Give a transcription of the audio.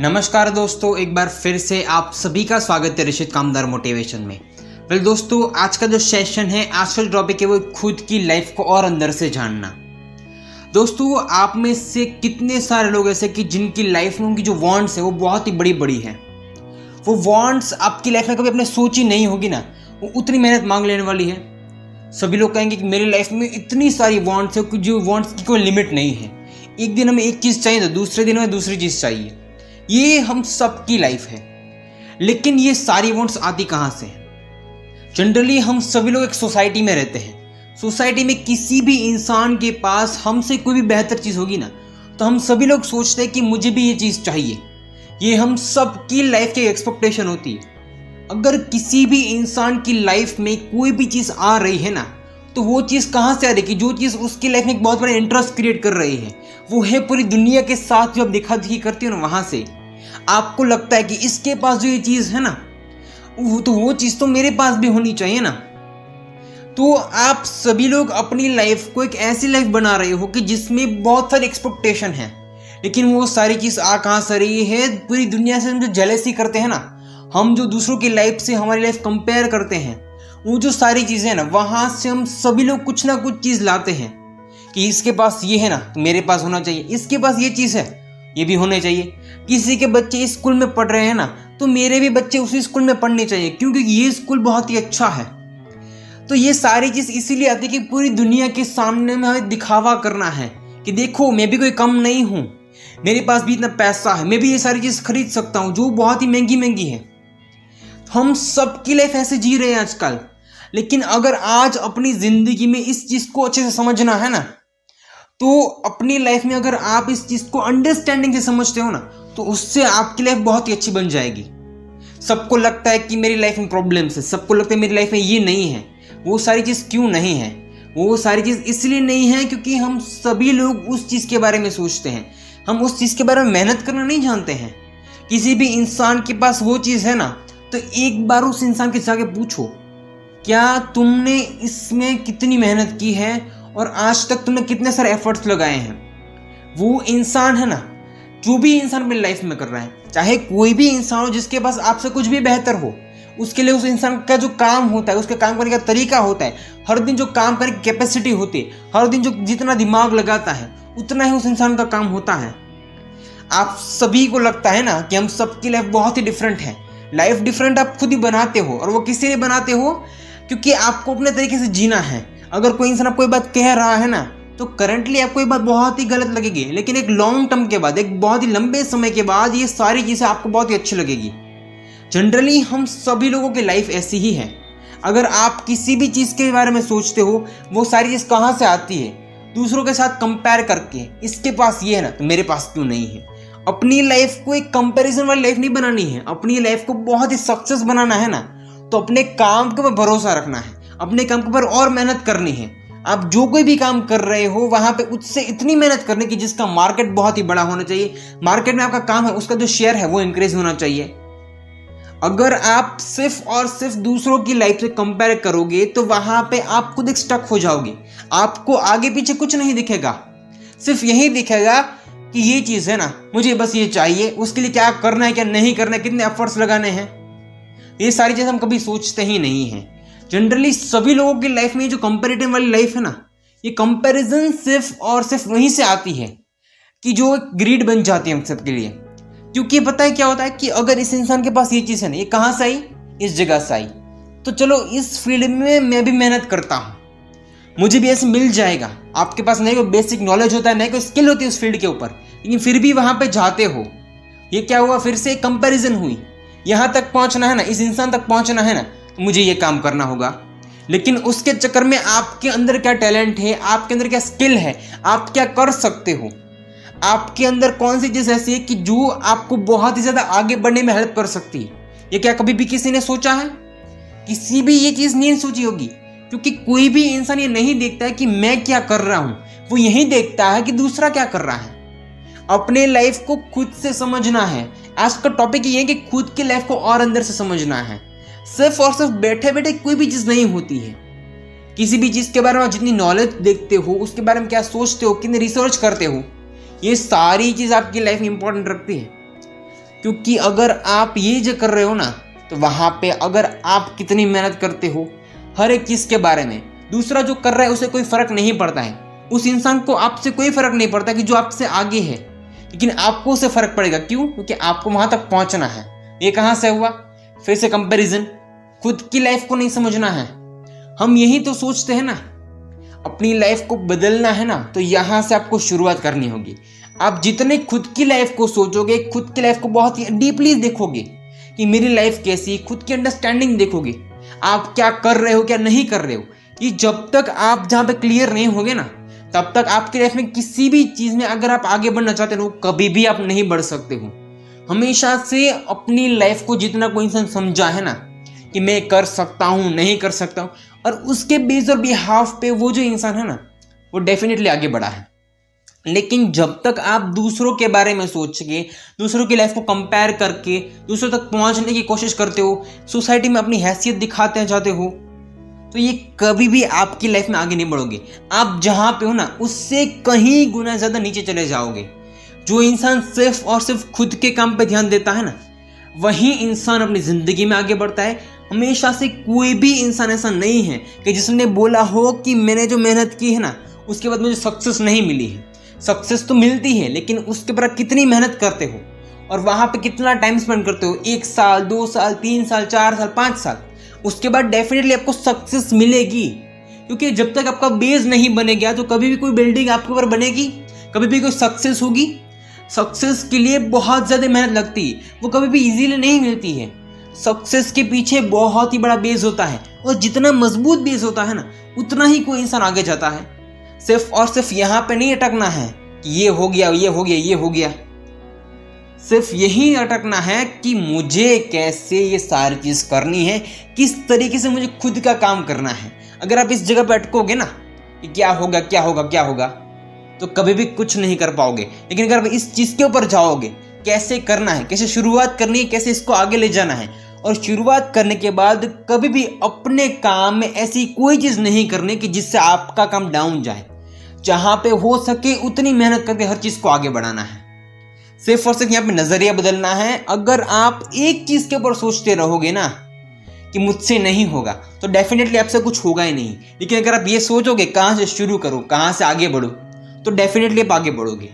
नमस्कार दोस्तों, एक बार फिर से आप सभी का स्वागत है ऋषित कामदार मोटिवेशन में। वेल दोस्तों, आज का जो सेशन है, आज का जो टॉपिक है वो खुद की लाइफ को और अंदर से जानना। दोस्तों, आप में से कितने सारे लोग ऐसे कि जिनकी लाइफ में उनकी जो वांट्स है वो बहुत ही बड़ी बड़ी है। वो वांट्स आपकी लाइफ में कभी आपने सोची नहीं होगी ना, वो उतनी मेहनत मांग लेने वाली है। सभी लोग कहेंगे कि मेरी लाइफ में इतनी सारी वांट्स है कि जो वांट्स की कोई लिमिट नहीं है। एक दिन हमें एक चीज़ चाहिए तो दूसरे दिन हमें दूसरी चीज़ चाहिए। ये हम सबकी लाइफ है, लेकिन ये सारी वांट्स आती कहाँ से हैं? जनरली हम सभी लोग एक सोसाइटी में रहते हैं। सोसाइटी में किसी भी इंसान के पास हमसे कोई भी बेहतर चीज़ होगी ना, तो हम सभी लोग सोचते हैं कि मुझे भी ये चीज़ चाहिए। ये हम सबकी लाइफ की एक्सपेक्टेशन होती है। अगर किसी भी इंसान की लाइफ में कोई भी चीज़ आ रही है ना, तो वो चीज़ कहाँ से आ रही है? कि जो चीज़ उसकी लाइफ में एक बहुत बड़ा इंटरेस्ट क्रिएट कर रही है, वो है पूरी दुनिया के साथ जो आप दिखा दिखी करती हो ना, वहाँ से आपको लगता है कि इसके पास जो ये चीज़ है ना, तो वो चीज़ तो मेरे पास भी होनी चाहिए ना। तो आप सभी लोग अपनी लाइफ को एक ऐसी लाइफ बना रहे हो कि जिसमें बहुत सारी एक्सपेक्टेशन है, लेकिन वो सारी चीज़ आ कहाँ से रही है? पूरी दुनिया से हम जो जेलसी करते हैं ना, हम जो दूसरों की लाइफ से हमारी लाइफ कंपेयर करते हैं, वो जो सारी चीज़ें हैं ना, वहाँ से हम सभी लोग कुछ ना कुछ चीज़ लाते हैं कि इसके पास ये है ना, तो मेरे पास होना चाहिए। इसके पास ये चीज़ है, ये भी होने चाहिए। किसी के बच्चे इस स्कूल में पढ़ रहे हैं ना, तो मेरे भी बच्चे उसी स्कूल में पढ़ने चाहिए, क्योंकि ये स्कूल बहुत ही अच्छा है। तो ये सारी चीज़ इसीलिए आती है कि पूरी दुनिया के सामने में हमें दिखावा करना है कि देखो, मैं भी कोई कम नहीं हूँ, मेरे पास भी इतना पैसा है, मैं भी ये सारी चीज़ खरीद सकता हूँ जो बहुत ही महंगी महंगी है। हम सबकी लाइफ ऐसे जी रहे हैं आजकल। लेकिन अगर आज अपनी ज़िंदगी में इस चीज़ को अच्छे से समझना है ना, तो अपनी लाइफ में अगर आप इस चीज़ को अंडरस्टैंडिंग से समझते हो ना, तो उससे आपकी लाइफ बहुत ही अच्छी बन जाएगी। सबको लगता है कि मेरी लाइफ में प्रॉब्लम्स है, सबको लगता है मेरी लाइफ में ये नहीं है। वो सारी चीज़ क्यों नहीं है? वो सारी चीज़ इसलिए नहीं है क्योंकि हम सभी लोग उस चीज़ के बारे में सोचते हैं, हम उस चीज़ के बारे में मेहनत करना नहीं जानते हैं। किसी भी इंसान के पास वो चीज़ है ना, तो एक बार उस इंसान के जाके पूछो, क्या तुमने इसमें कितनी मेहनत की है और आज तक तुमने कितने सारे एफर्ट्स लगाए हैं? वो इंसान है ना, जो भी इंसान अपनी लाइफ में कर रहा है, चाहे कोई भी इंसान हो जिसके पास आपसे कुछ भी बेहतर हो, उसके लिए उस इंसान का जो काम होता है, उसके काम करने का तरीका होता है, हर दिन जो काम करने की कैपेसिटी होती है, हर दिन जो जितना दिमाग लगाता है, उतना ही उस इंसान का काम होता है। आप सभी को लगता है ना कि हम सबकी लाइफ बहुत ही डिफरेंट है। लाइफ डिफरेंट आप खुद ही बनाते हो, और वो किस लिए बनाते हो? क्योंकि आपको अपने तरीके से जीना है। अगर कोई इंसान आपको कोई बात कह रहा है ना, तो करंटली आपको ये बात बहुत ही गलत लगेगी, लेकिन एक लॉन्ग टर्म के बाद, एक बहुत ही लंबे समय के बाद, ये सारी चीज़ें आपको बहुत ही अच्छी लगेगी। जनरली हम सभी लोगों की लाइफ ऐसी ही है। अगर आप किसी भी चीज़ के बारे में सोचते हो, वो सारी चीज़ कहाँ से आती है? दूसरों के साथ कंपेयर करके, इसके पास ये है ना, तो मेरे पास क्यों नहीं है? अपनी लाइफ को एक कंपैरिजन वाली लाइफ नहीं बनानी है। अपनी लाइफ को बहुत ही सक्सेस बनाना है ना, तो अपने काम के ऊपर भरोसा रखना है, अपने काम के ऊपर और मेहनत करनी है। आप जो कोई भी काम कर रहे हो, वहाँ पे उससे इतनी मेहनत करने की जिसका मार्केट बहुत ही बड़ा होना चाहिए। मार्केट में आपका काम है, उसका जो शेयर है वो इंक्रीज होना चाहिए। अगर आप सिर्फ और सिर्फ दूसरों की लाइफ से कंपेयर करोगे, तो वहाँ पे आप खुद एक स्टक हो जाओगे। आपको आगे पीछे कुछ नहीं दिखेगा, सिर्फ यही दिखेगा कि ये चीज़ है ना, मुझे बस ये चाहिए, उसके लिए क्या करना है, क्या नहीं करना है, कितने एफर्ट्स लगाने हैं, ये सारी चीज़ हम कभी सोचते ही नहीं हैं। जनरली सभी लोगों की लाइफ में जो कंपैरेटिव वाली लाइफ है ना, ये कंपैरिजन सिर्फ और सिर्फ वहीं से आती है कि जो एक ग्रीड बन जाती है हम सबके लिए। क्योंकि पता है क्या होता है कि अगर इस इंसान के पास ये चीज़ है ना, ये कहाँ से आई? इस जगह से आई, तो चलो इस फील्ड में मैं भी मेहनत करता हूँ, मुझे भी ऐसे मिल जाएगा। आपके पास नहीं कोई बेसिक नॉलेज होता है, नहीं कोई स्किल होती है उस फील्ड के ऊपर, लेकिन फिर भी वहाँ पे जाते हो। ये क्या हुआ? फिर से कंपैरिजन हुई। यहाँ तक पहुँचना है ना, इस इंसान तक पहुँचना है ना, तो मुझे ये काम करना होगा। लेकिन उसके चक्कर में आपके अंदर क्या टैलेंट है, आपके अंदर क्या स्किल है, आप क्या कर सकते हो, आपके अंदर कौन सी चीज़ ऐसी है कि जो आपको बहुत ही ज़्यादा आगे बढ़ने में हेल्प कर सकती है? ये क्या कभी भी किसी ने सोचा है? किसी भी ये चीज़ नहीं सोची होगी, क्योंकि कोई भी इंसान ये नहीं देखता है कि मैं क्या कर रहा हूँ, वो यही देखता है कि दूसरा क्या कर रहा है। अपने लाइफ को खुद से समझना है। आज का टॉपिक ये है कि खुद की लाइफ को और अंदर से समझना है। सिर्फ और सिर्फ बैठे बैठे कोई भी चीज़ नहीं होती है। किसी भी चीज़ के बारे में जितनी नॉलेज देखते हो, उसके बारे में क्या सोचते हो, कितनी रिसर्च करते हो, ये सारी चीज़ आपकी लाइफ में इंपॉर्टेंट रखती है। क्योंकि अगर आप ये जो कर रहे हो ना, तो वहाँ पे अगर आप कितनी मेहनत करते हो हर एक चीज़ के बारे में, दूसरा जो कर रहा है उसे कोई फ़र्क नहीं पड़ता है, उस इंसान को आपसे कोई फ़र्क नहीं पड़ता कि जो आपसे आगे है, लेकिन आपको उसे फ़र्क पड़ेगा। क्यों? क्योंकि आपको वहाँ तक पहुँचना है। ये कहाँ से हुआ? फिर से कंपैरिजन। खुद की लाइफ को नहीं समझना है। हम यही तो सोचते हैं ना, अपनी लाइफ को बदलना है ना, तो यहाँ से आपको शुरुआत करनी होगी। आप जितने खुद की लाइफ को सोचोगे, खुद की लाइफ को बहुत ही डीपली देखोगे कि मेरी लाइफ कैसी, खुद की अंडरस्टैंडिंग देखोगे, आप क्या कर रहे हो क्या नहीं कर रहे हो, कि जब तक आप जहाँ पे क्लियर नहीं होगे ना, तब तक आपकी लाइफ में किसी भी चीज़ में अगर आप आगे बढ़ना चाहते हो, कभी भी आप नहीं बढ़ सकते हो। हमेशा से अपनी लाइफ को जितना कोई इंसान समझा है ना कि मैं कर सकता हूँ, नहीं कर सकता हूँ, और उसके बेस और बिहाफ पे वो जो इंसान है ना, वो डेफिनेटली आगे बढ़ा है। लेकिन जब तक आप दूसरों के बारे में सोच के, दूसरों की लाइफ को कंपेयर करके दूसरों तक पहुंचने की कोशिश करते हो, सोसाइटी में अपनी हैसियत दिखाते जाते हो, तो ये कभी भी आपकी लाइफ में आगे नहीं बढ़ोगे। आप जहाँ पे हो ना, उससे कहीं गुना ज़्यादा नीचे चले जाओगे। जो इंसान सिर्फ और सिर्फ खुद के काम पे ध्यान देता है ना, वही इंसान अपनी ज़िंदगी में आगे बढ़ता है। हमेशा से कोई भी इंसान ऐसा नहीं है कि जिसने बोला हो कि मैंने जो मेहनत की है ना, उसके बाद मुझे सक्सेस नहीं मिली है। सक्सेस तो मिलती है, लेकिन उसके पर क्कितनी मेहनत करते हो और वहाँ पे कितना टाइम स्पेंड करते हो, 1 साल 2 साल 3 साल 4 साल 5 साल, उसके बाद डेफिनेटली आपको सक्सेस मिलेगी। क्योंकि जब तक आपका बेस नहीं बनेगा तो कभी भी कोई बिल्डिंग आपके ऊपर बनेगी, कभी भी कोई सक्सेस होगी। सक्सेस के लिए बहुत ज़्यादा मेहनत लगती है, वो कभी भी इजीली नहीं मिलती है। सक्सेस के पीछे बहुत ही बड़ा बेस होता है, और जितना मजबूत बेस होता है ना, उतना ही कोई इंसान आगे जाता है। सिर्फ और सिर्फ यहाँ पे नहीं अटकना है कि ये हो गया ये हो गया ये हो गया, सिर्फ यही अटकना है कि मुझे कैसे ये सारी चीज़ करनी है, किस तरीके से मुझे खुद का काम करना है। अगर आप इस जगह पे अटकोगे ना कि क्या होगा क्या होगा क्या होगा, तो कभी भी कुछ नहीं कर पाओगे। लेकिन अगर आप इस चीज़ के ऊपर जाओगे, कैसे करना है, कैसे शुरुआत करनी है, कैसे इसको आगे ले जाना है, और शुरुआत करने के बाद कभी भी अपने काम में ऐसी कोई चीज़ नहीं करनी कि जिससे आपका काम डाउन जाए। जहाँ पे हो सके उतनी मेहनत करके हर चीज़ को आगे बढ़ाना है। सिर्फ और सिर्फ यहाँ पे नज़रिया बदलना है। अगर आप एक चीज़ के ऊपर सोचते रहोगे ना कि मुझसे नहीं होगा, तो डेफिनेटली आपसे कुछ होगा ही नहीं। लेकिन अगर आप ये सोचोगे कहाँ से शुरू करूँ, कहाँ से आगे बढ़ूँ, तो डेफिनेटली आप आगे बढ़ोगे।